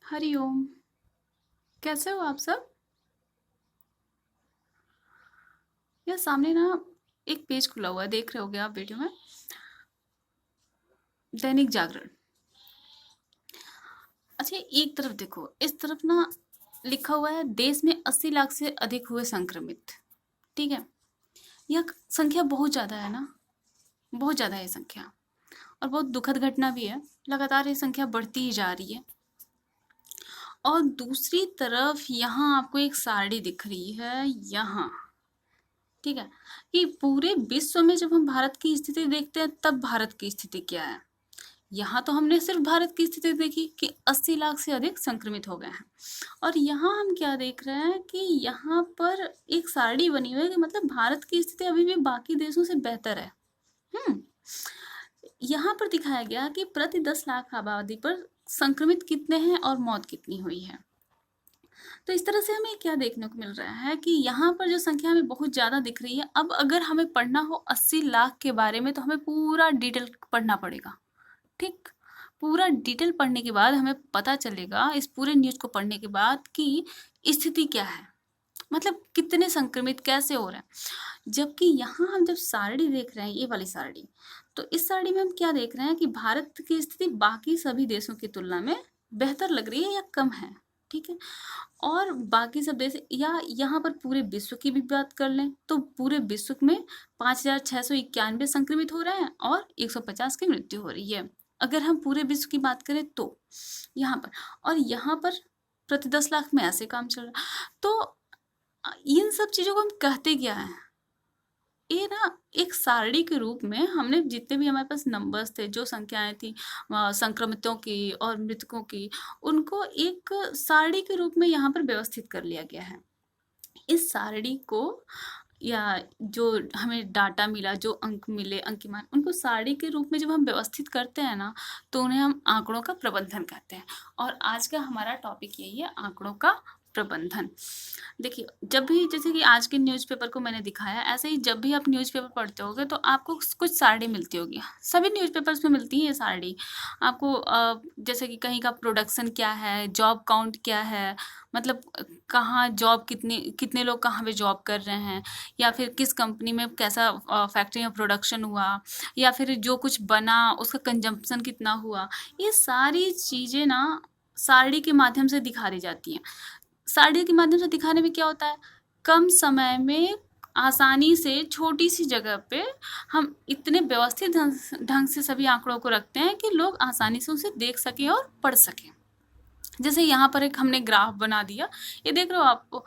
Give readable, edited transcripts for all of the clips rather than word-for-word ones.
हरिओम। कैसे हो आप सब? यार सामने ना एक पेज खुला हुआ है, देख रहे होगे आप वीडियो में। दैनिक जागरण। अच्छा, एक तरफ देखो, इस तरफ ना लिखा हुआ है देश में 80 लाख से अधिक हुए संक्रमित। ठीक है। यह संख्या बहुत ज्यादा है ना, बहुत ज्यादा है ये संख्या। और बहुत दुखद घटना भी है। लगातार ये संख्या बढ़ती ही जा रही है। और दूसरी तरफ यहाँ आपको एक सारणी दिख रही है यहाँ। ठीक है। कि पूरे विश्व में जब हम भारत की स्थिति देखते हैं तब भारत की स्थिति क्या है। यहाँ तो हमने सिर्फ भारत की स्थिति देखी कि 80 लाख से अधिक संक्रमित हो गए हैं। और यहाँ हम क्या देख रहे हैं कि यहाँ पर एक सारणी बनी हुई है कि मतलब भारत की स्थिति अभी भी बाकी देशों से बेहतर है। हम्म। यहाँ पर दिखाया गया कि प्रति 10 लाख आबादी पर संक्रमित कितने हैं और मौत कितनी हुई है। तो इस तरह से हमें क्या देखने को मिल रहा है कि यहाँ पर जो संख्या हमें बहुत ज़्यादा दिख रही है। अब अगर हमें पढ़ना हो 80 लाख के बारे में तो हमें पूरा डिटेल पढ़ना पड़ेगा। ठीक। पूरा डिटेल पढ़ने के बाद हमें पता चलेगा, इस पूरे न्यूज़ को पढ़ने के बाद, कि स्थिति क्या है, मतलब कितने संक्रमित कैसे हो रहे हैं। जबकि यहाँ हम जब सारणी देख रहे हैं, ये वाली सारणी, तो इस सारणी में हम क्या देख रहे हैं कि भारत की स्थिति बाकी सभी देशों की तुलना में बेहतर लग रही है या कम है। ठीक है। और बाकी सब देश, या यहाँ पर पूरे विश्व की भी बात कर लें तो पूरे विश्व में 5,691 संक्रमित हो रहे हैं और 150 की मृत्यु हो रही है। अगर हम पूरे विश्व की बात करें तो यहाँ पर, और यहाँ पर प्रति 10 लाख में ऐसे काम चल रहा है। तो इन सब चीज़ों को हम कहते क्या है, ये ना एक सारणी के रूप में हमने जितने भी हमारे पास नंबर्स थे, जो संख्याएं थी संक्रमितों की और मृतकों की, उनको एक सारणी के रूप में यहाँ पर व्यवस्थित कर लिया गया है। इस सारणी को, या जो हमें डाटा मिला, जो अंक मिले, अंकिमान, उनको सारणी के रूप में जब हम व्यवस्थित करते हैं ना, तो उन्हें हम आंकड़ों का प्रबंधन कहते हैं। और आज का हमारा टॉपिक यही है, आंकड़ों का प्रबंधन। देखिए, जब भी, जैसे कि आज के न्यूज़पेपर को मैंने दिखाया, ऐसे ही जब भी आप न्यूज़पेपर पढ़ते होगे तो आपको कुछ सारणी मिलती होगी। सभी न्यूज़पेपर्स में मिलती है ये सारणी आपको। जैसे कि कहीं का प्रोडक्शन क्या है, जॉब काउंट क्या है, मतलब कहाँ जॉब, कितने कितने लोग कहाँ पे जॉब कर रहे हैं, या फिर किस कंपनी में कैसा फैक्ट्री में प्रोडक्शन हुआ, या फिर जो कुछ बना उसका कंजम्पशन कितना हुआ। ये सारी चीज़ें ना सारणी के माध्यम से दिखा दी जाती हैं। सारणी के माध्यम से दिखाने में क्या होता है, कम समय में आसानी से छोटी सी जगह पे हम इतने व्यवस्थित ढंग से सभी आंकड़ों को रखते हैं कि लोग आसानी से उसे देख सकें और पढ़ सकें। जैसे यहाँ पर एक हमने ग्राफ बना दिया, ये देख रहे हो आप।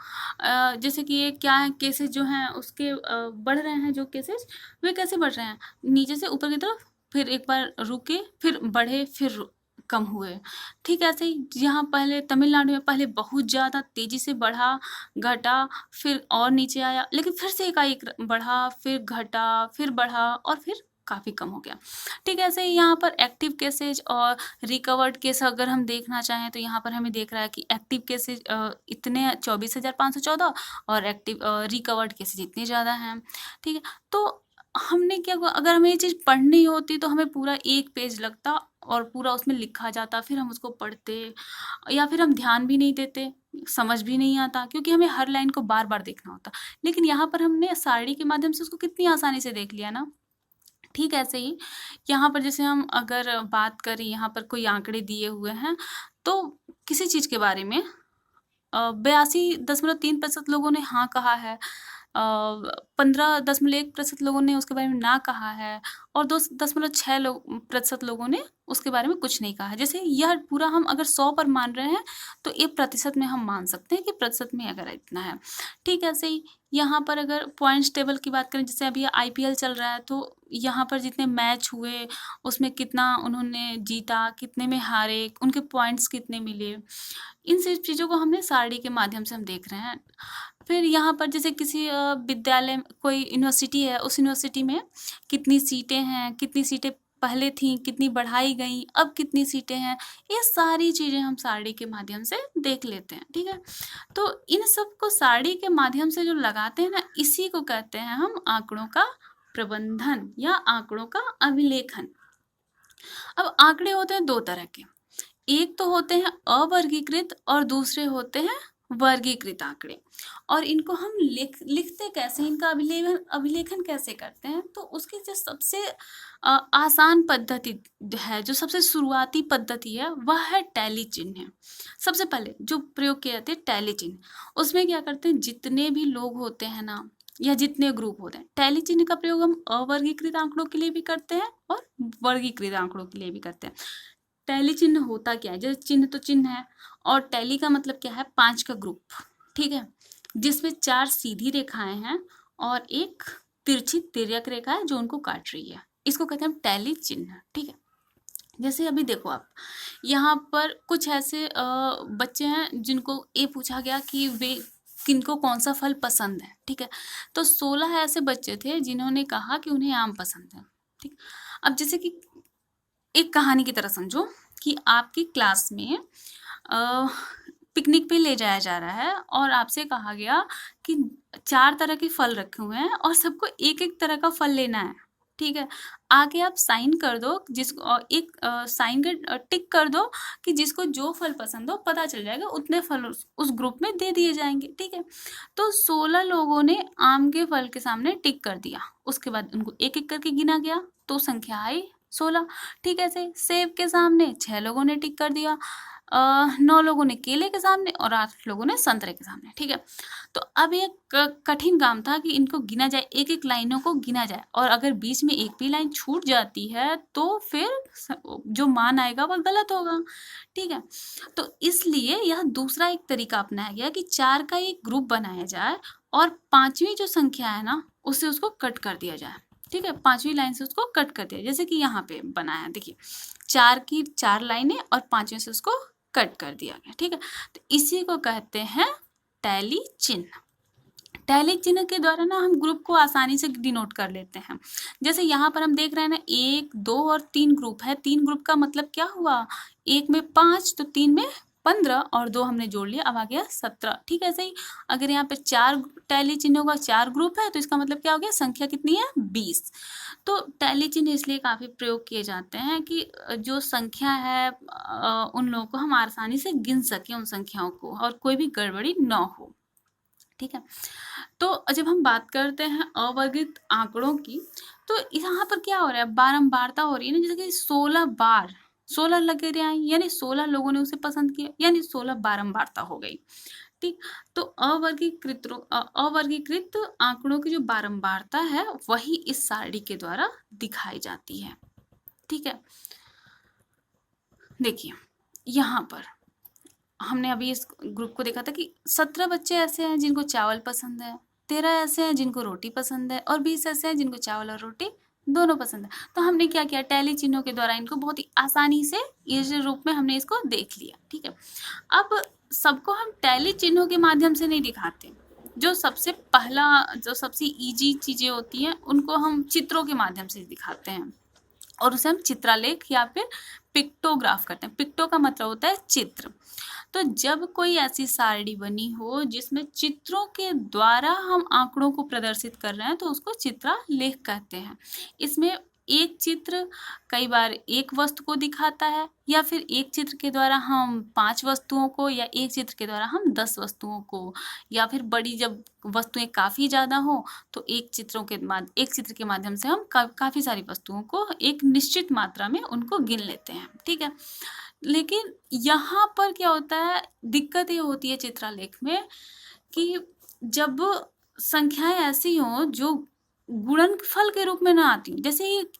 जैसे कि ये क्या है, केसेस जो हैं उसके बढ़ रहे हैं, जो केसेस वे कैसे बढ़ रहे हैं, नीचे से ऊपर की तरफ, फिर एक बार रुके, फिर बढ़े, फिर कम हुए। ठीक ऐसे ही यहाँ पहले तमिलनाडु में पहले बहुत ज़्यादा तेज़ी से बढ़ा, घटा, फिर और नीचे आया, लेकिन फिर से एकाएक बढ़ा, फिर घटा, फिर बढ़ा, और फिर काफ़ी कम हो गया। ठीक है। ऐसे ही यहाँ पर एक्टिव केसेज और रिकवर्ड केस अगर हम देखना चाहें तो यहाँ पर हमें देख रहा है कि एक्टिव केसेज इतने 24,514 और एक्टिव रिकवर्ड केसेज इतने ज़्यादा हैं। ठीक है। तो हमने क्या, अगर हमें ये चीज़ पढ़नी होती तो हमें पूरा एक पेज लगता और पूरा उसमें लिखा जाता, फिर हम उसको पढ़ते, या फिर हम ध्यान भी नहीं देते, समझ भी नहीं आता, क्योंकि हमें हर लाइन को बार बार देखना होता। लेकिन यहाँ पर हमने सारणी के माध्यम से उसको कितनी आसानी से देख लिया ना। ठीक ऐसे ही यहाँ पर जैसे हम अगर बात करें, यहाँ पर कोई आंकड़े दिए हुए हैं तो किसी चीज़ के बारे में 82.3% लोगों ने हाँ कहा है, 15.1% लोगों ने उसके बारे में ना कहा है, और 2.6% लोगों ने उसके बारे में कुछ नहीं कहा है। जैसे यह पूरा हम अगर 100 पर मान रहे हैं तो ये प्रतिशत में हम मान सकते हैं कि प्रतिशत में अगर इतना है। ठीक है। ऐसे ही यहाँ पर अगर पॉइंट्स टेबल की बात करें, जैसे अभी आईपीएल चल रहा है, तो यहाँ पर जितने मैच हुए उसमें कितना उन्होंने जीता, कितने में हारे, उनके पॉइंट्स कितने मिले, इन सब चीज़ों को हमने सारणी के माध्यम से हम देख रहे हैं। फिर यहाँ पर जैसे किसी विद्यालय, कोई यूनिवर्सिटी है, उस यूनिवर्सिटी में कितनी सीटें हैं, कितनी सीटें पहले थी, कितनी बढ़ाई गई, अब कितनी सीटें हैं, ये सारी चीज़ें हम सारणी के माध्यम से देख लेते हैं। ठीक है। तो इन सब को सारणी के माध्यम से जो लगाते हैं ना, इसी को कहते हैं हम आंकड़ों का प्रबंधन या आंकड़ों का अभिलेखन। अब आंकड़े होते हैं दो तरह के, एक तो होते हैं अवर्गीकृत और दूसरे होते हैं वर्गीकृत आंकड़े। और इनको हम लिखते कैसे, इनका अभिलेखन कैसे करते हैं, तो उसकी जो सबसे आसान पद्धति है, जो सबसे शुरुआती पद्धति है, वह है टैली चिन्ह। सबसे पहले जो प्रयोग किए जाते हैं टैली चिन्ह, उसमें क्या करते हैं, जितने भी लोग होते हैं ना या जितने ग्रुप होते हैं, टैली चिन्ह का प्रयोग हम अवर्गीकृत आंकड़ों के लिए भी करते हैं और वर्गीकृत आंकड़ों के लिए भी करते हैं। टैली चिन्ह होता क्या है, जैसे चिन्ह तो चिन्ह है, और टैली का मतलब क्या है, 5 का ग्रुप, ठीक है, जिसमें 4 सीधी रेखाएं हैं और एक तिरछी तिर्यक रेखा है जो उनको काट रही है, इसको कहते हैं टैली चिन्ह, ठीक है। जैसे अभी देखो आप, यहाँ पर कुछ ऐसे बच्चे हैं जिनको ये पूछा गया कि वे किनको कौन सा फल पसंद है, ठीक है, तो 16 ऐसे बच्चे थे जिन्होंने कहा कि उन्हें आम पसंद है, ठीक। अब जैसे कि एक कहानी की तरह समझो कि आपकी क्लास में पिकनिक पे ले जाया जा रहा है और आपसे कहा गया कि 4 तरह के फल रखे हुए हैं और सबको एक एक तरह का फल लेना है, ठीक है। आगे आप साइन कर दो, जिसको एक साइन का टिक कर दो कि जिसको जो फल पसंद हो, पता चल जाएगा उतने फल उस ग्रुप में दे दिए जाएंगे, ठीक है। तो 16 लोगों ने आम के फल के सामने टिक कर दिया, उसके बाद उनको एक एक करके गिना गया तो संख्या आई 16, ठीक है। से सेब के सामने 6 लोगों ने टिक कर दिया, 9 लोगों ने केले के सामने और 8 लोगों ने संतरे के सामने, ठीक है। तो अब ये कठिन काम था कि इनको गिना जाए, एक एक लाइनों को गिना जाए, और अगर बीच में एक भी लाइन छूट जाती है तो फिर जो मान आएगा वह गलत होगा, ठीक है। तो इसलिए यह दूसरा एक तरीका अपनाया गया कि 4 का एक ग्रुप बनाया जाए और 5वीं जो संख्या है ना उससे उसको कट कर दिया जाए, ठीक है, 5वीं लाइन से उसको कट कर दिया, जैसे कि यहाँ पे बनाया, देखिए 4 की 4 लाइनें और 5वीं से उसको कट कर दिया गया, ठीक है। तो इसी को कहते हैं टैली चिन्ह। टैली चिन्ह के द्वारा ना हम ग्रुप को आसानी से डिनोट कर लेते हैं। जैसे यहाँ पर हम देख रहे हैं ना, 1, 2 और 3 ग्रुप है, 3 ग्रुप का मतलब क्या हुआ, 1 में 5 तो 3 में 15 और 2 हमने जोड़ लिया, अब आ गया 17, ठीक है। ऐसे ही अगर यहाँ पे 4 टैली चिन्हों का 4 ग्रुप है तो इसका मतलब क्या हो गया, संख्या कितनी है, 20। तो टैली चिन्ह इसलिए काफ़ी प्रयोग किए जाते हैं कि जो संख्या है उन लोगों को हम आसानी से गिन सकें, उन संख्याओं को, और कोई भी गड़बड़ी न हो, ठीक है। तो जब हम बात करते हैं अवर्गित आंकड़ों की, तो यहाँ पर क्या हो रहा है, बारंबारता हो रही है ना, जैसे कि 16 बार 16 लगे रहे, यानी 16 लोगों ने उसे पसंद किया, यानी 16 बारंबारता हो गई, ठीक। तो अवर्गीकृत आंकड़ों की जो बारंबारता है वही इस सारणी के द्वारा दिखाई जाती है, ठीक है। देखिए यहाँ पर हमने अभी इस ग्रुप को देखा था कि 17 बच्चे ऐसे हैं जिनको चावल पसंद है, 13 ऐसे हैं जिनको रोटी पसंद है, और 20 ऐसे हैं जिनको चावल और रोटी दोनों पसंद है। तो हमने क्या किया, टैली चिन्हों के द्वारा इनको बहुत ही आसानी से इस रूप में हमने इसको देख लिया, ठीक है। अब सबको हम टैली चिन्हों के माध्यम से नहीं दिखाते, जो सबसे पहला, जो सबसे ईजी चीज़ें होती हैं उनको हम चित्रों के माध्यम से दिखाते हैं, और उसे हम चित्रालेख या फिर पिक्टोग्राफ करते हैं। पिक्टो का मतलब होता है चित्र। तो जब कोई ऐसी सारणी बनी हो जिसमें चित्रों के द्वारा हम आंकड़ों को प्रदर्शित कर रहे हैं तो उसको चित्रालेख कहते हैं। इसमें एक चित्र कई बार एक वस्तु को दिखाता है, या फिर एक चित्र के द्वारा हम 5 वस्तुओं को, या एक चित्र के द्वारा हम 10 वस्तुओं को, या फिर बड़ी जब वस्तुएं काफ़ी ज़्यादा हो तो एक चित्र के माध्यम से हम काफ़ी सारी वस्तुओं को एक निश्चित मात्रा में उनको गिन लेते हैं, ठीक है। लेकिन यहाँ पर क्या होता है, दिक्कत ये होती है चित्रालेख में कि जब संख्याएं ऐसी हों जो गुणनफल के रूप में ना आती हो, जैसे ये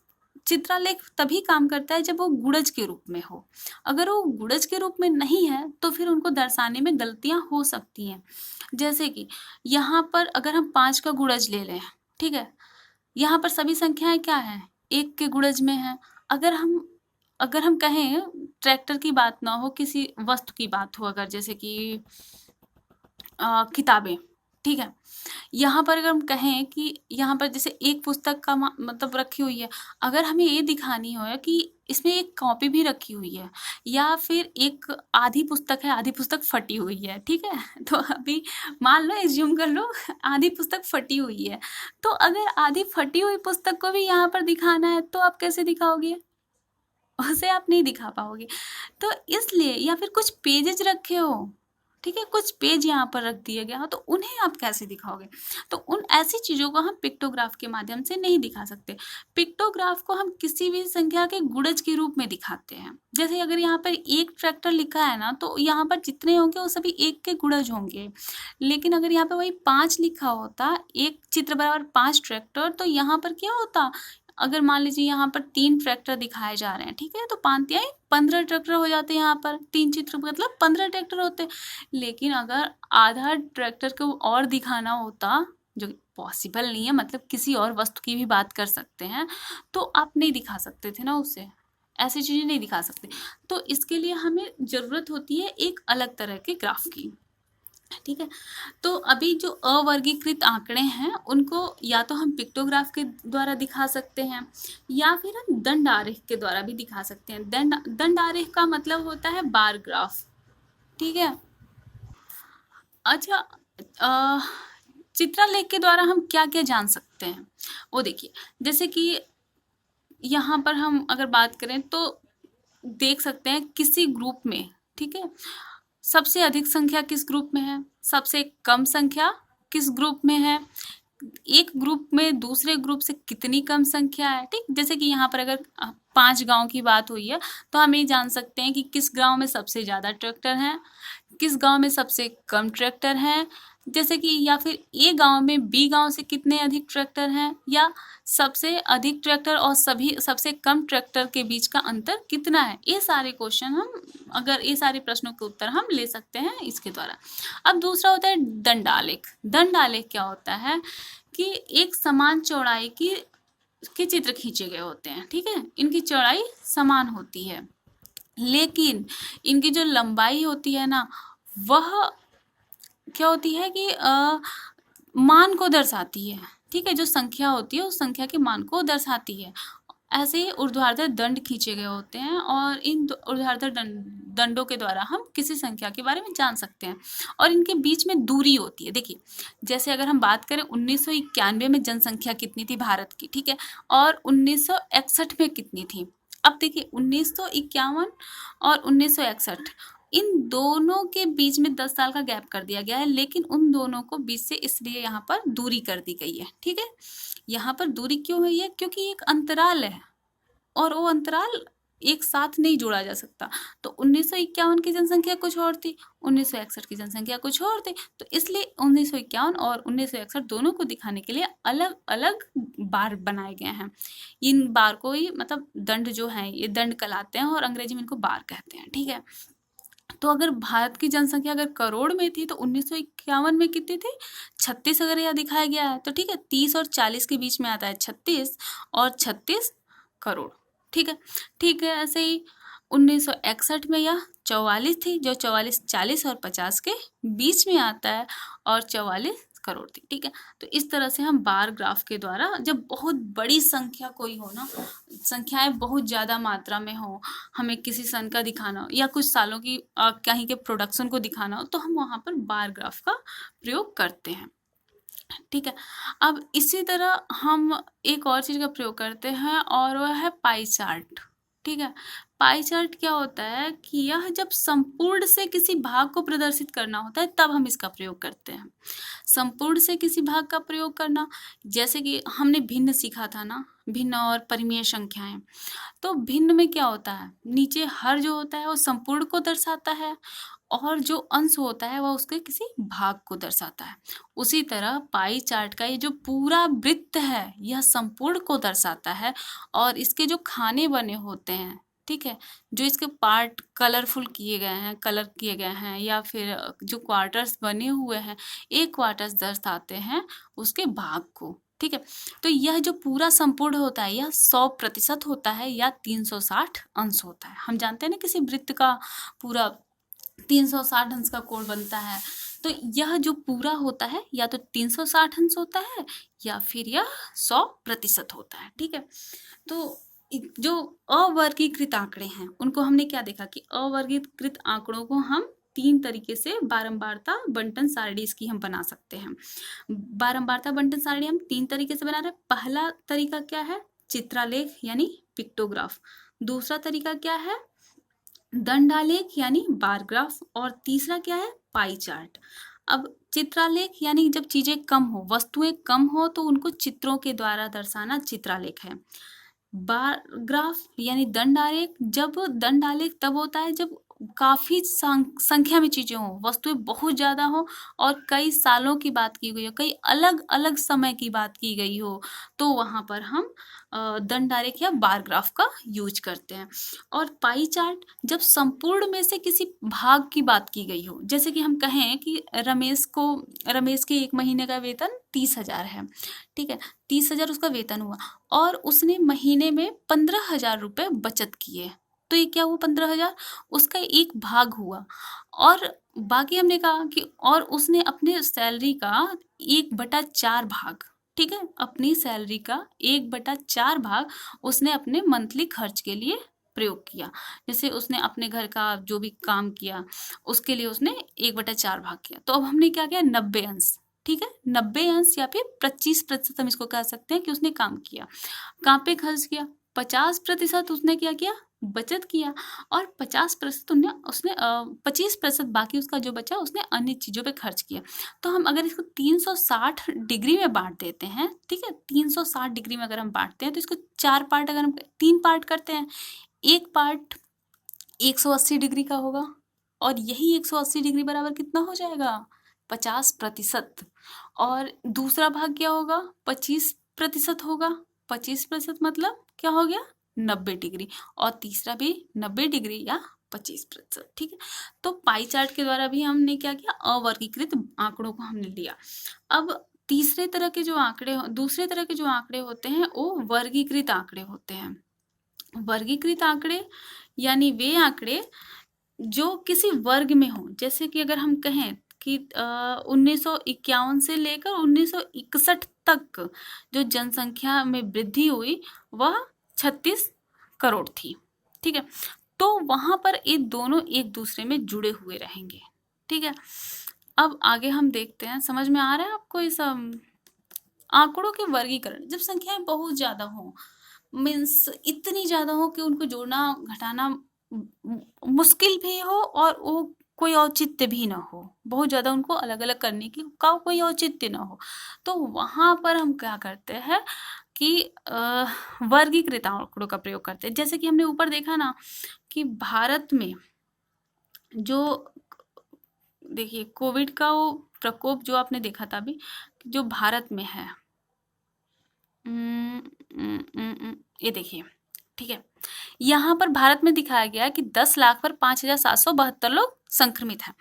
चित्रालेख तभी काम करता है जब वो गुणज के रूप में हो। अगर वो गुणज के रूप में नहीं है तो फिर उनको दर्शाने में गलतियां हो सकती हैं। जैसे कि यहाँ पर अगर हम 5 का गुणज ले लें, ठीक है, यहाँ पर सभी संख्याएं क्या है, 1 के गुणज में है। अगर हम कहें ट्रैक्टर की बात ना हो, किसी वस्तु की बात हो, अगर जैसे कि किताबें, ठीक है, यहाँ पर अगर हम कहें कि यहाँ पर जैसे एक पुस्तक का मतलब रखी हुई है, अगर हमें ये दिखानी हो कि इसमें एक कॉपी भी रखी हुई है, या फिर एक आधी पुस्तक है, आधी पुस्तक फटी हुई है, ठीक है, तो अभी मान लो, एज्यूम कर लो आधी पुस्तक फटी हुई है, तो अगर आधी फटी हुई पुस्तक को भी यहाँ पर दिखाना है तो आप कैसे दिखाओगे, उसे आप नहीं दिखा पाओगे। तो इसलिए, या फिर कुछ पेजेज रखे हो, ठीक है, कुछ पेज यहाँ पर रख दिया गया हो, तो उन्हें आप कैसे दिखाओगे? तो उन ऐसी चीज़ों को हम पिक्टोग्राफ के माध्यम से नहीं दिखा सकते। पिक्टोग्राफ को हम किसी भी संख्या के गुणज के रूप में दिखाते हैं। जैसे अगर यहाँ पर एक ट्रैक्टर लिखा है ना, तो यहाँ पर जितने होंगे वो सभी एक के गुणज होंगे। लेकिन अगर यहाँ पर वही 5 लिखा होता, एक चित्र बराबर 5 ट्रैक्टर, तो यहाँ पर क्या होता, अगर मान लीजिए यहाँ पर 3 ट्रैक्टर दिखाए जा रहे हैं, ठीक है, तो 5 तिहाई 15 ट्रैक्टर हो जाते हैं। यहाँ पर 3 चित्र मतलब 15 ट्रैक्टर होते। लेकिन अगर आधा ट्रैक्टर को और दिखाना होता, जो पॉसिबल नहीं है, मतलब किसी और वस्तु की भी बात कर सकते हैं, तो आप नहीं दिखा सकते थे ना उसे, ऐसी चीज़ें नहीं दिखा सकते। तो इसके लिए हमें ज़रूरत होती है एक अलग तरह के ग्राफ की, ठीक है। तो अभी जो अवर्गीकृत आंकड़े हैं उनको या तो हम पिक्टोग्राफ के द्वारा दिखा सकते हैं, या फिर हम दंड आरेख के द्वारा भी दिखा सकते हैं। दंड आरेख का मतलब होता है बार ग्राफ, ठीक है। अच्छा, चित्रलेख के द्वारा हम क्या क्या जान सकते हैं, वो देखिए। जैसे कि यहाँ पर हम अगर बात करें तो देख सकते हैं किसी ग्रुप में, ठीक है, सबसे अधिक संख्या किस ग्रुप में है, सबसे कम संख्या किस ग्रुप में है, एक ग्रुप में दूसरे ग्रुप से कितनी कम संख्या है, ठीक। जैसे कि यहाँ पर अगर 5 गांव की बात हुई है, तो हम ये जान सकते हैं कि किस गांव में सबसे ज़्यादा ट्रैक्टर हैं, किस गांव में सबसे कम ट्रैक्टर हैं। जैसे कि या फिर ए गांव में बी गांव से कितने अधिक ट्रैक्टर हैं, या सबसे अधिक ट्रैक्टर और सभी सबसे कम ट्रैक्टर के बीच का अंतर कितना है। ये सारे क्वेश्चन हम, अगर ये सारे प्रश्नों के उत्तर हम ले सकते हैं इसके द्वारा। अब दूसरा होता है दंडालेख। दंडालेख क्या होता है कि एक समान चौड़ाई के चित्र खींचे गए होते हैं, ठीक है, इनकी चौड़ाई समान होती है, लेकिन इनकी जो लंबाई होती है ना, वह क्या होती है कि मान को दर्शाती है, ठीक है, जो संख्या होती है उस संख्या के मान को दर्शाती है। ऐसे ही ऊर्ध्वाधर दंड खींचे गए होते हैं, और इन ऊर्ध्वाधर दंडों के द्वारा हम किसी संख्या के बारे में जान सकते हैं, और इनके बीच में दूरी होती है। देखिए, जैसे अगर हम बात करें 1991 में जनसंख्या कितनी थी भारत की, ठीक है, और 1961 में कितनी थी। अब देखिए 1951 और 1961, इन दोनों के बीच में 10 साल का गैप कर दिया गया है, लेकिन उन दोनों को बीच से इसलिए यहाँ पर दूरी कर दी गई है, ठीक है। यहाँ पर दूरी क्यों हुई है, क्योंकि एक अंतराल है, और वो अंतराल एक साथ नहीं जोड़ा जा सकता। तो 1951 की जनसंख्या कुछ और थी, 1961 की जनसंख्या कुछ और थी, तो इसलिए 1951 और 1961 दोनों को दिखाने के लिए अलग अलग बार बनाए गए हैं। इन बार को ही मतलब दंड जो है ये दंड कहलाते हैं, और अंग्रेजी में इनको बार कहते हैं, ठीक है। तो अगर भारत की जनसंख्या अगर करोड़ में थी, तो 1951 में कितनी थी, 36 अगर यह दिखाया गया है, तो ठीक है, 30 और 40 के बीच में आता है 36, और 36 करोड़, ठीक है। ठीक है, ऐसे ही 1961 में यह 44 थी, जो 44, 40 और 50 के बीच में आता है, और 44 करोड़ थी, ठीक है। तो इस तरह से हम बार ग्राफ के द्वारा, जब बहुत बड़ी संख्या कोई हो ना, संख्याएं बहुत ज़्यादा मात्रा में हो, हमें किसी सन का दिखाना हो, या कुछ सालों की कहीं के प्रोडक्शन को दिखाना हो, तो हम वहाँ पर बार ग्राफ का प्रयोग करते हैं, ठीक है। अब इसी तरह हम एक और चीज़ का प्रयोग करते हैं, और वह है पाई चार्ट, ठीक है। पाई चार्ट क्या होता है कि यह जब संपूर्ण से किसी भाग को प्रदर्शित करना होता है, तब हम इसका प्रयोग करते हैं। संपूर्ण से किसी भाग का प्रयोग करना, जैसे कि हमने भिन्न सीखा था ना, भिन्न और परिमेय संख्याएं। तो भिन्न में क्या होता है, नीचे हर जो होता है वो संपूर्ण को दर्शाता है, और जो अंश होता है वह उसके किसी भाग को दर्शाता है। उसी तरह पाई चार्ट का ये जो पूरा वृत्त है यह संपूर्ण को दर्शाता है, और इसके जो खाने बने होते हैं, ठीक है, जो इसके पार्ट कलरफुल किए गए हैं, कलर किए गए हैं, या फिर जो क्वार्टर्स बने हुए हैं, एक क्वार्टर्स दर्शाते हैं उसके भाग को, ठीक है। तो यह जो पूरा संपूर्ण होता है यह 100% होता है, या 360 अंश होता है। हम जानते हैं ना किसी वृत्त का पूरा 360 अंश का कोण बनता है, तो यह जो पूरा होता है या तो 360 अंश होता है, या फिर यह 100% होता है, ठीक है। तो जो अवर्गीकृत आंकड़े हैं उनको हमने क्या देखा कि अवर्गीकृत आंकड़ों को हम 3 तरीके से बारंबारता बंटन सारणी इसकी हम बना सकते हैं। बारंबारता बंटन सारणी हम 3 तरीके से बना रहे हैं। पहला तरीका क्या है, चित्रालेख यानी पिक्टोग्राफ। दूसरा तरीका क्या है, दंडालेख यानी बार ग्राफ, और तीसरा क्या है, पाई चार्ट। अब चित्रालेख यानी जब चीजें कम हो, वस्तुएं कम हो, तो उनको चित्रों के द्वारा दर्शाना चित्रालेख है। बार ग्राफ यानी दंडालेख, जब दंडालेख तब होता है जब काफी संख्या में चीजें हो, वस्तुएं बहुत ज्यादा हो और कई सालों की बात की गई हो, कई अलग अलग समय की बात की गई हो, तो वहां पर हम दंडालेख या बार ग्राफ का यूज करते हैं। और पाई चार्ट जब संपूर्ण में से किसी भाग की बात की गई हो, जैसे कि हम कहें कि रमेश के 1 महीने का वेतन 30,000 है, ठीक है, 30,000 उसका वेतन हुआ और उसने महीने में 15,000 रुपये बचत किए, तो ये क्या हुआ, 15,000 उसका एक भाग हुआ। और बाकी हमने कहा कि और उसने अपने सैलरी का 1/4 भाग, ठीक है, अपनी सैलरी का 1/4 भाग उसने अपने मंथली खर्च के लिए प्रयोग किया। जैसे उसने अपने घर का जो भी काम किया उसके लिए उसने 1/4 भाग किया, तो अब हमने क्या किया, 90 अंश, ठीक है, 90 अंश या फिर 25% हम इसको कह सकते हैं कि उसने काम किया। कहाँ पे खर्च किया, 50% उसने क्या किया, बचत किया, और 50% उसने 25% बाकी उसका जो बचा उसने अन्य चीजों पे खर्च किया। तो हम अगर इसको 360 डिग्री में बांट देते हैं, ठीक है, 360 डिग्री में अगर हम बांटते हैं तो इसको 4 पार्ट, अगर हम 3 पार्ट करते हैं, एक पार्ट 180 डिग्री का होगा, और यही 180 डिग्री बराबर कितना हो जाएगा, 50%। और दूसरा भाग क्या होगा, 25% होगा, 25% मतलब क्या हो गया, 90 डिग्री, और तीसरा भी 90 डिग्री या 25%, ठीक है। तो पाई चार्ट के द्वारा भी हमने क्या किया, अवर्गीकृत आंकड़ों को हमने लिया। अब दूसरे तरह के जो आंकड़े होते हैं वो वर्गीकृत आंकड़े होते हैं। वर्गीकृत आंकड़े यानी वे आंकड़े जो किसी वर्ग में हो, जैसे कि अगर हम कहें कि 1951 से लेकर 1961 तक जो जनसंख्या में वृद्धि हुई वह 36 करोड़ थी, ठीक है, तो वहां पर ये दोनों एक दूसरे में जुड़े हुए रहेंगे, ठीक है। अब आगे हम देखते हैं, समझ में आ रहा है आपको इस आंकड़ों के वर्गीकरण, जब संख्याएं बहुत ज्यादा हो, मीन्स इतनी ज्यादा हो कि उनको जोड़ना घटाना मुश्किल भी हो और वो कोई औचित्य भी ना हो, बहुत ज्यादा उनको अलग अलग करने की का कोई औचित्य ना हो, तो वहां पर हम क्या करते हैं कि वर्गीकृत आंकड़ों का प्रयोग करते हैं। जैसे कि हमने ऊपर देखा ना कि भारत में जो, देखिए कोविड का वो प्रकोप जो आपने देखा था अभी, जो भारत में है, ये देखिए, ठीक है, यहाँ पर भारत में दिखाया गया है कि 10 लाख पर 5,772 लोग संक्रमित हैं।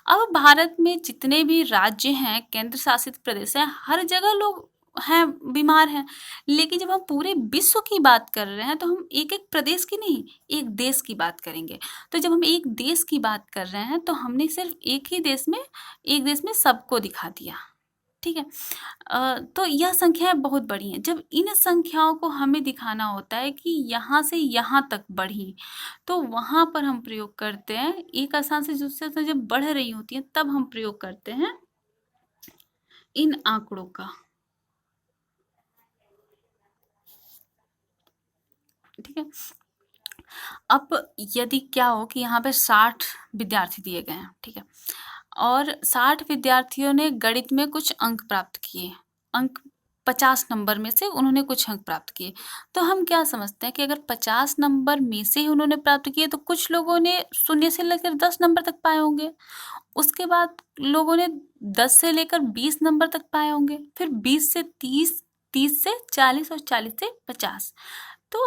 अब भारत में जितने भी राज्य हैं, केंद्र शासित प्रदेश हैं, हर जगह लोग हैं, बीमार हैं, लेकिन जब हम पूरे विश्व की बात कर रहे हैं तो हम एक एक प्रदेश की नहीं, एक देश की बात करेंगे। तो जब हम एक देश की बात कर रहे हैं तो हमने सिर्फ एक देश में सबको दिखा दिया, ठीक है। तो यह संख्याएं बहुत बड़ी हैं। जब इन संख्याओं को हमें दिखाना होता है कि यहाँ से यहाँ तक बढ़ी, तो वहां पर हम प्रयोग करते हैं, एक स्थान से दूसरे स्थान जब बढ़ रही होती है तब हम प्रयोग करते हैं इन आंकड़ों का, ठीक है। अब यदि क्या हो कि यहाँ पे 60 विद्यार्थी दिए गए हैं, ठीक है, और 60 विद्यार्थियों ने गणित में कुछ अंक प्राप्त किए, अंक 50 नंबर में से उन्होंने कुछ अंक प्राप्त किए, तो हम क्या समझते हैं कि अगर 50 नंबर में से ही उन्होंने प्राप्त किए तो कुछ लोगों ने 0 से लेकर 10 नंबर तक पाए होंगे, उसके बाद लोगों ने 10 से लेकर 20 नंबर तक पाए होंगे, फिर 20 से 30, 30 से 40 और 40 से 50। तो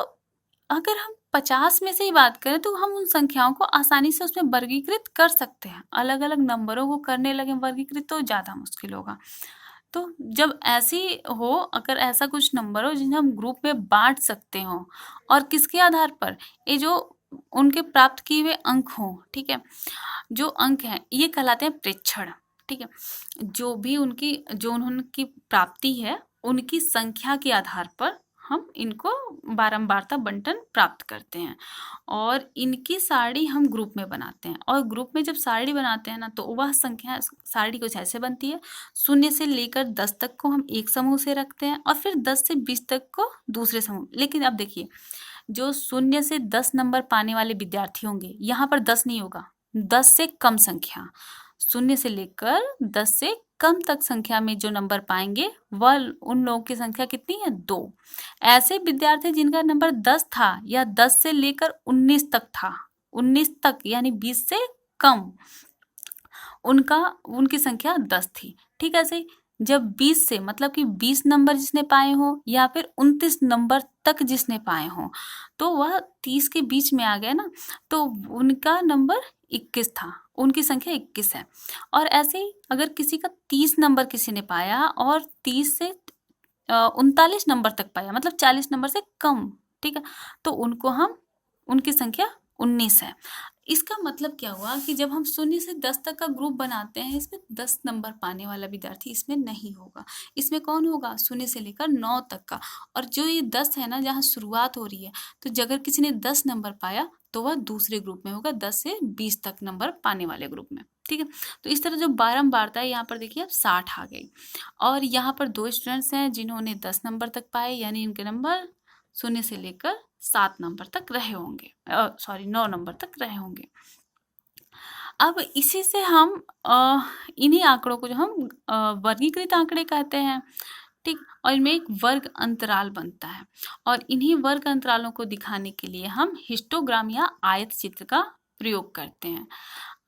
अगर हम 50 में से ही बात करें तो हम उन संख्याओं को आसानी से उसमें वर्गीकृत कर सकते हैं। अलग अलग नंबरों को करने लगे वर्गीकृत तो ज़्यादा मुश्किल होगा। तो जब ऐसी हो, अगर ऐसा कुछ नंबर हो जिन्हें हम ग्रुप में बांट सकते हो, और किसके आधार पर, ये जो उनके प्राप्त किए हुए अंक हों, ठीक है, जो अंक हैं ये कहलाते हैं प्रेक्षण, ठीक है, जो उनकी प्राप्ति है उनकी संख्या के आधार पर हम इनको बारंबारता बंटन प्राप्त करते हैं, और इनकी सारणी हम ग्रुप में बनाते हैं। और ग्रुप में जब सारणी बनाते हैं ना तो वह संख्या सारणी कुछ ऐसे बनती है, 0 से लेकर 10 तक को हम एक समूह से रखते हैं और फिर 10 से 20 तक को दूसरे समूह। लेकिन अब देखिए जो 0 से 10 नंबर पाने वाले विद्यार्थी होंगे, यहाँ पर 10 नहीं होगा, 10 से कम संख्या, 0 से लेकर 10 से कम तक संख्या में जो नंबर पाएंगे वह उन लोगों की संख्या कितनी है? 2। ऐसे विद्यार्थी जिनका नंबर 10 था या 10 से लेकर 19 तक था, 19 तक यानी 20 से कम, उनकी संख्या 10 थी। ठीक है, ऐसे जब 20 से मतलब कि 20 नंबर जिसने पाए हो या फिर 29 नंबर तक जिसने पाए हो, तो वह 30 के बीच में आ गया ना, तो उनका नंबर 21 था, उनकी संख्या 21 है। और ऐसे ही अगर किसी का 30 नंबर किसी ने पाया और 30 से 39 नंबर तक पाया, मतलब 40 नंबर से कम, ठीक है, तो उनकी संख्या 19 है। इसका मतलब क्या हुआ कि जब हम 0 से 10 तक का ग्रुप बनाते हैं, इसमें 10 नंबर पाने वाला विद्यार्थी इसमें नहीं होगा। इसमें कौन होगा? 0 से लेकर 9 तक का। और जो ये 10 है ना, जहाँ शुरुआत हो रही है, तो अगर किसी ने 10 नंबर पाया तो वह दूसरे ग्रुप में होगा, 10 से 20 तक नंबर पाने वाले ग्रुप में। ठीक है, तो इस तरह जो बारंबारता है, यहाँ पर देखिए अब 60 आ गई। और यहाँ पर 2 स्टूडेंट्स हैं जिन्होंने 10 नंबर तक पाए, यानी इनके नंबर 0 से लेकर 7 नंबर तक रहे होंगे, 9 नंबर तक रहे होंगे। अब इसी से हम इन्हीं आंकड़ों को जो हम वर्गीकृत आंकड़े कहते हैं, ठीक, और इनमें एक वर्ग अंतराल बनता है, और इन्हीं वर्ग अंतरालों को दिखाने के लिए हम हिस्टोग्राम या आयत चित्र का प्रयोग करते हैं।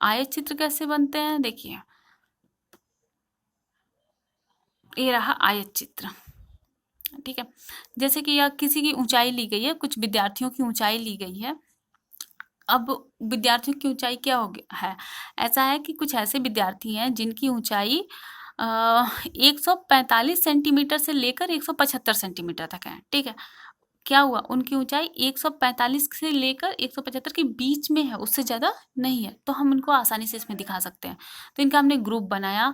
आयत चित्र कैसे बनते हैं? देखिए, ये रहा आयत चित्र। ठीक है, जैसे कि यह किसी की ऊंचाई ली गई है, कुछ विद्यार्थियों की ऊंचाई ली गई है। अब विद्यार्थियों की ऊंचाई क्या हो गया है? ऐसा है कि कुछ ऐसे विद्यार्थी हैं जिनकी ऊंचाई 145 सेंटीमीटर से लेकर 175 सेंटीमीटर तक है। ठीक है, क्या हुआ? उनकी ऊंचाई 145 से लेकर 175 के बीच में है, उससे ज़्यादा नहीं है, तो हम उनको आसानी से इसमें दिखा सकते हैं। तो इनका हमने ग्रुप बनाया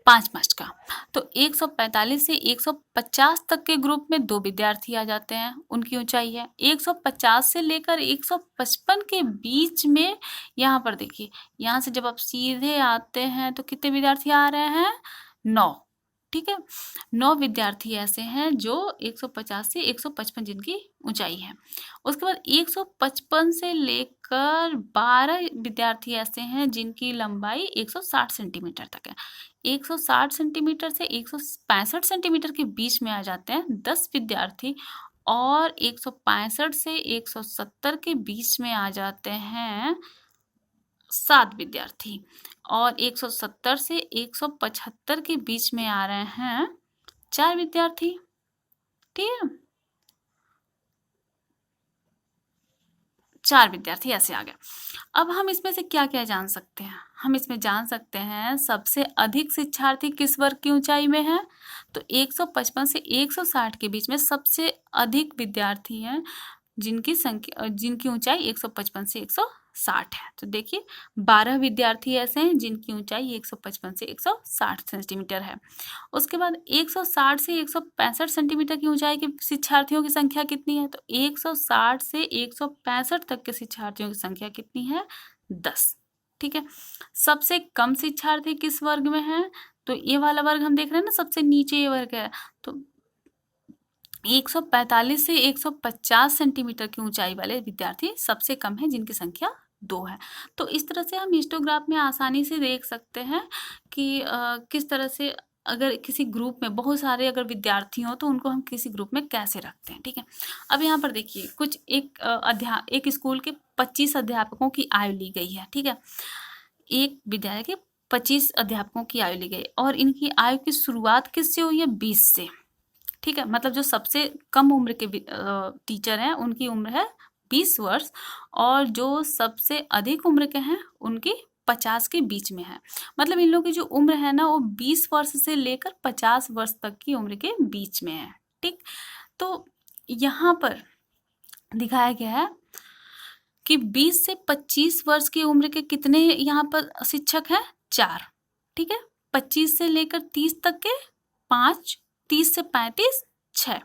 5-5 का। तो 145 से 150 तक के ग्रुप में 2 विद्यार्थी आ जाते हैं, उनकी ऊंचाई है। 150 से लेकर 155 के बीच में, यहाँ पर देखिए, यहाँ से जब आप सीधे आते हैं तो कितने विद्यार्थी आ रहे हैं? 9। ठीक है, 9 विद्यार्थी ऐसे हैं जो 150 से 155 जिनकी ऊंचाई है। उसके बाद 155 से लेकर 12 विद्यार्थी ऐसे हैं जिनकी लंबाई 160 सेंटीमीटर तक है। 160 सेंटीमीटर से 165 सेंटीमीटर के बीच में आ जाते हैं 10 विद्यार्थी, और 165 से 170 के बीच में आ जाते हैं 7 विद्यार्थी, और 170 से 175 के बीच में आ रहे हैं 4 विद्यार्थी। ठीक है, 4 विद्यार्थी ऐसे आ गए। अब हम इसमें से क्या क्या जान सकते हैं? हम इसमें जान सकते हैं सबसे अधिक शिक्षार्थी किस वर्ग की ऊंचाई में है, तो 155 से 160 के बीच में सबसे अधिक विद्यार्थी हैं जिनकी ऊंचाई 155 से 160 है। तो देखिए 12 विद्यार्थी ऐसे हैं जिनकी ऊंचाई 155 से 160 सेंटीमीटर है। उसके बाद 160 से 165 सेंटीमीटर की ऊंचाई के शिक्षार्थियों की संख्या कितनी है, तो 160 से 165 तक के शिक्षार्थियों की संख्या कितनी है? 10। ठीक है, सबसे कम शिक्षार्थी किस वर्ग में है, तो ये वाला वर्ग हम देख रहे हैं ना, सबसे नीचे ये वर्ग है, तो 145 से 150 सेंटीमीटर की ऊंचाई वाले विद्यार्थी सबसे कम है, जिनकी संख्या 2 है। तो इस तरह से हम हिस्टोग्राफ में आसानी से देख सकते हैं कि किस तरह से अगर किसी ग्रुप में बहुत सारे अगर विद्यार्थी हों तो उनको हम किसी ग्रुप में कैसे रखते हैं। ठीक है, अब यहाँ पर देखिए कुछ एक स्कूल के 25 अध्यापकों की आयु ली गई है। ठीक है, एक विद्यालय के 25 अध्यापकों की आयु ली गई, और इनकी आयु की शुरुआत किससे हुई है? 20 से। ठीक है, मतलब जो सबसे कम उम्र के टीचर हैं उनकी उम्र है 20 वर्ष, और जो सबसे अधिक उम्र के हैं उनकी 50 के बीच में है। मतलब इन लोगों की जो उम्र है ना, वो 20 वर्ष से लेकर 50 वर्ष तक की उम्र के बीच में है। ठीक, तो यहाँ पर दिखाया गया है कि 20 से 25 वर्ष की उम्र के कितने यहाँ पर शिक्षक हैं? 4। ठीक है, 25 से लेकर 30 तक के 5, 30 से 35 6।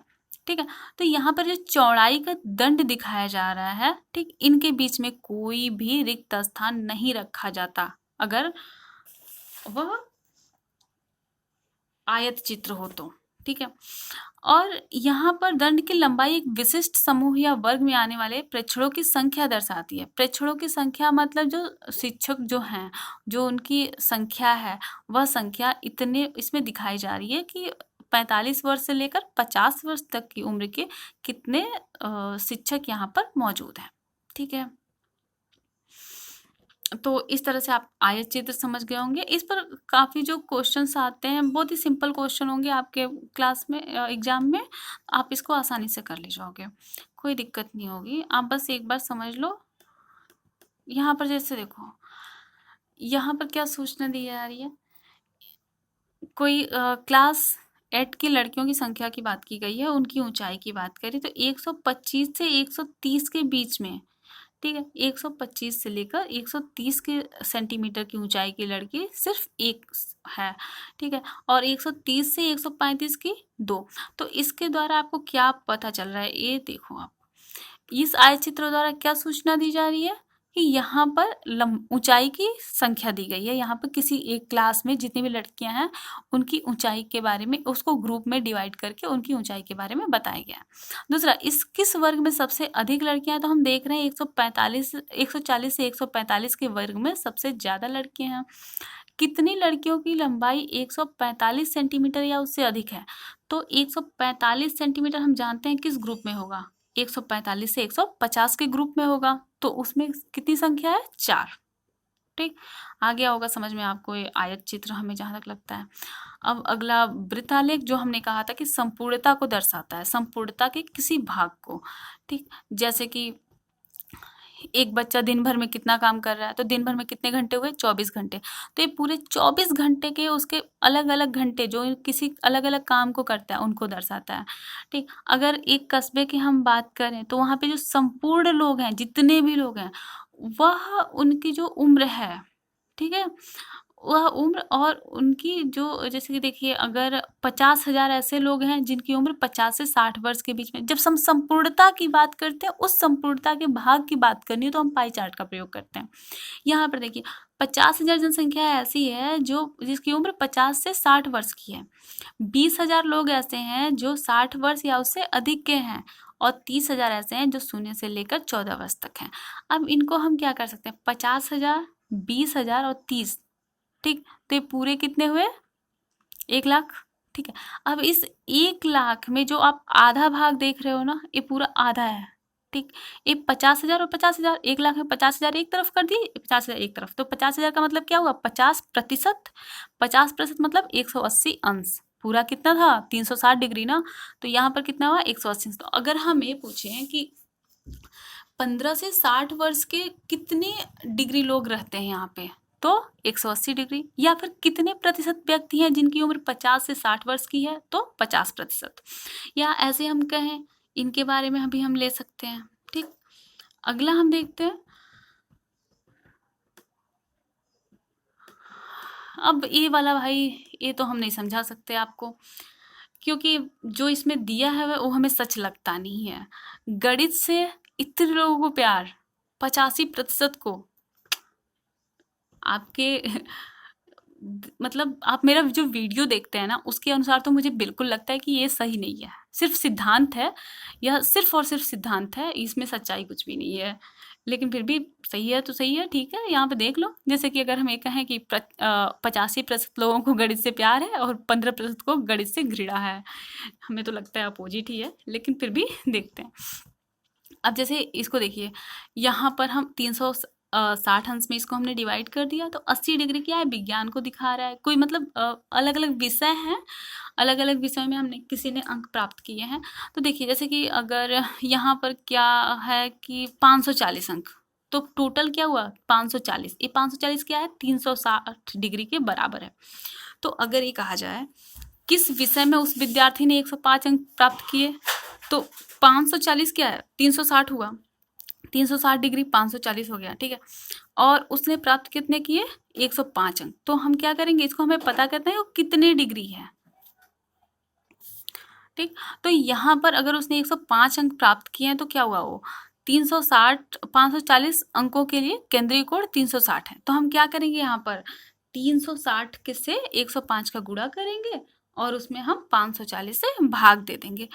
ठीक है, तो यहाँ पर जो चौड़ाई का दंड दिखाया जा रहा है, ठीक, इनके बीच में कोई भी रिक्त स्थान नहीं रखा जाता अगर वह आयत चित्र हो तो। ठीक है। और यहाँ पर दंड की लंबाई एक विशिष्ट समूह या वर्ग में आने वाले प्रेक्षणों की संख्या दर्शाती है। प्रेक्षणों की संख्या मतलब जो शिक्षक जो हैं, जो उनकी संख्या है, वह संख्या इतने इसमें दिखाई जा रही है कि 45 वर्ष से लेकर 50 वर्ष तक की उम्र के कितने शिक्षक यहाँ पर मौजूद हैं। ठीक है, तो इस तरह से आप आयत चित्र समझ गए होंगे। इस पर काफ़ी जो क्वेश्चंस आते हैं बहुत ही सिंपल क्वेश्चन होंगे आपके क्लास में, एग्जाम में। आप इसको आसानी से कर ले जाओगे, कोई दिक्कत नहीं होगी। आप बस एक बार समझ लो। यहाँ पर जैसे देखो, यहाँ पर क्या सूचना दी जा रही है, कोई क्लास 8 की लड़कियों की संख्या की बात की गई है, उनकी ऊंचाई की बात करी तो 125 से 130 के बीच में, ठीक है, 125 से लेकर 130 के सेंटीमीटर की ऊंचाई की लड़की सिर्फ एक है, ठीक है, और 130 से 135 की 2। तो इसके द्वारा आपको क्या पता चल रहा है, ये देखो आप, इस आयत चित्र द्वारा क्या सूचना दी जा रही है कि यहाँ पर ऊंचाई की संख्या दी गई है। यहाँ पर किसी एक क्लास में जितनी भी लड़कियां हैं उनकी ऊंचाई के बारे में, उसको ग्रुप में डिवाइड करके उनकी ऊंचाई के बारे में बताया गया। दूसरा, इस किस वर्ग में सबसे अधिक लड़कियां हैं, तो हम देख रहे हैं 140 से 145 के वर्ग में सबसे ज़्यादा लड़कियां हैं। कितनी लड़कियों की लंबाई 145 सेंटीमीटर या उससे अधिक है, तो 145 सेंटीमीटर हम जानते हैं किस ग्रुप में होगा, 145 से 150 के ग्रुप में होगा, तो उसमें कितनी संख्या है, 4। ठीक, आ गया होगा समझ में आपको ये आयत चित्र, हमें जहाँ तक लगता है। अब अगला वृत्तालेख, जो हमने कहा था कि संपूर्णता को दर्शाता है, संपूर्णता के किसी भाग को। ठीक, जैसे कि एक बच्चा दिन भर में कितना काम कर रहा है, तो दिन भर में कितने घंटे हुए, 24 घंटे। तो ये पूरे 24 घंटे के उसके अलग अलग घंटे जो किसी अलग अलग काम को करता है उनको दर्शाता है। ठीक, अगर एक कस्बे की हम बात करें तो वहाँ पे जो संपूर्ण लोग हैं, जितने भी लोग हैं, वह उनकी जो उम्र है, ठीक है, वह उम्र और उनकी जो, जैसे कि देखिए अगर 50,000 ऐसे लोग हैं जिनकी उम्र 50 से 60 वर्ष के बीच में, जब हम संपूर्णता की बात करते हैं, उस संपूर्णता के भाग की बात करनी है तो हम पाई चार्ट का प्रयोग करते हैं। यहाँ पर देखिए 50,000 जनसंख्या ऐसी है जो जिसकी उम्र 50 से 60 वर्ष की है। 20,000 लोग ऐसे हैं जो 60 वर्ष या उससे अधिक के हैं, और 30,000 ऐसे हैं जो 0 से लेकर 14 वर्ष तक हैं। अब इनको हम क्या कर सकते हैं, 50,000, 20,000 और 30, ठीक, तो ये पूरे कितने हुए, 1 लाख। ठीक है, अब इस 1 लाख में जो आप आधा भाग देख रहे हो ना, ये पूरा आधा है। ठीक, ये 50,000 और 50,000, 1 लाख में 50,000 एक तरफ कर दी, 50,000 एक तरफ, तो 50,000 का मतलब क्या हुआ, 50%। 50% मतलब 180 अंश। पूरा कितना था, 360 डिग्री ना, तो यहाँ पर कितना हुआ, 180 अंश। तो अगर हम ये पूछें कि 15 से 60 वर्ष के कितने डिग्री लोग रहते हैं यहाँ पे, तो 180 डिग्री। या फिर कितने प्रतिशत व्यक्ति हैं जिनकी उम्र 50 से 60 वर्ष की है, तो 50%। या ऐसे हम कहें, इनके बारे में अभी हम ले सकते हैं। ठीक, अगला हम देखते हैं। अब ये वाला भाई, ये तो हम नहीं समझा सकते आपको, क्योंकि जो इसमें दिया है वो हमें सच लगता नहीं है। गणित से इतने लोगों को प्यार, 85% को, आपके मतलब आप मेरा जो वीडियो देखते हैं ना, उसके अनुसार तो मुझे बिल्कुल लगता है कि ये सही नहीं है। सिर्फ सिद्धांत है, यह सिर्फ और सिर्फ सिद्धांत है, इसमें सच्चाई कुछ भी नहीं है। लेकिन फिर भी सही है तो सही है, ठीक है, यहाँ पे देख लो। जैसे कि अगर हम ये कहें कि 85% लोगों को गणित से प्यार है और 15% को गणित से घृणा है, हमें तो लगता है अपोजिट ही है, लेकिन फिर भी देखते हैं। अब जैसे इसको देखिए, यहाँ पर हम 360 अंश में इसको हमने डिवाइड कर दिया, तो 80 डिग्री क्या है, विज्ञान को दिखा रहा है। कोई मतलब अलग अलग विषय हैं, अलग अलग विषय में हमने किसी ने अंक प्राप्त किए हैं। तो देखिए जैसे कि अगर यहाँ पर क्या है कि 540 अंक, तो टोटल क्या हुआ, 540। ये 540 क्या है, 360 डिग्री के बराबर है। तो अगर ये कहा जाए किस विषय में उस विद्यार्थी ने 105 अंक प्राप्त किए, तो 540 क्या है, 360 हुआ, 360 डिग्री 540 हो गया, ठीक है, और उसने प्राप्त कितने किए, 105 अंक। तो हम क्या करेंगे, इसको हमें पता करना है वो कितने डिग्री है। ठीक, तो यहाँ पर अगर उसने 105 अंक प्राप्त किए हैं तो क्या हुआ, वो 360, 540 अंकों के लिए केंद्रीय कोण 360 है। तो हम क्या करेंगे, यहाँ पर 360 के से 105 का गुणा करेंगे और उसमें हम 540 से भाग दे देंगे।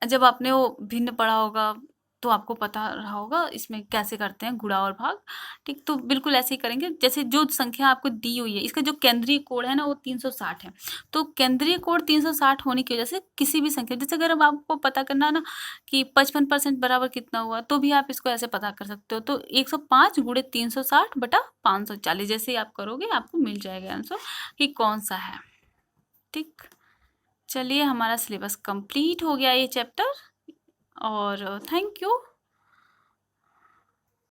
जब आपने वो भिन्न पढ़ा होगा तो आपको पता रहा होगा इसमें कैसे करते हैं गुणा और भाग। ठीक, तो बिल्कुल ऐसे ही करेंगे जैसे जो संख्या आपको दी हुई है, इसका जो केंद्रीय कोण है ना वो 360 है। तो केंद्रीय कोण 360 होने की वजह से किसी भी संख्या, जैसे अगर अब आपको पता करना है ना कि 55% बराबर कितना हुआ, तो भी आप इसको ऐसे पता कर सकते हो। तो 105 गुणे 360 बटा 540, जैसे ही आप करोगे आपको मिल जाएगा आंसर कि कौन सा है। ठीक, चलिए हमारा सिलेबस कंप्लीट हो गया ये चैप्टर, और थैंक यू।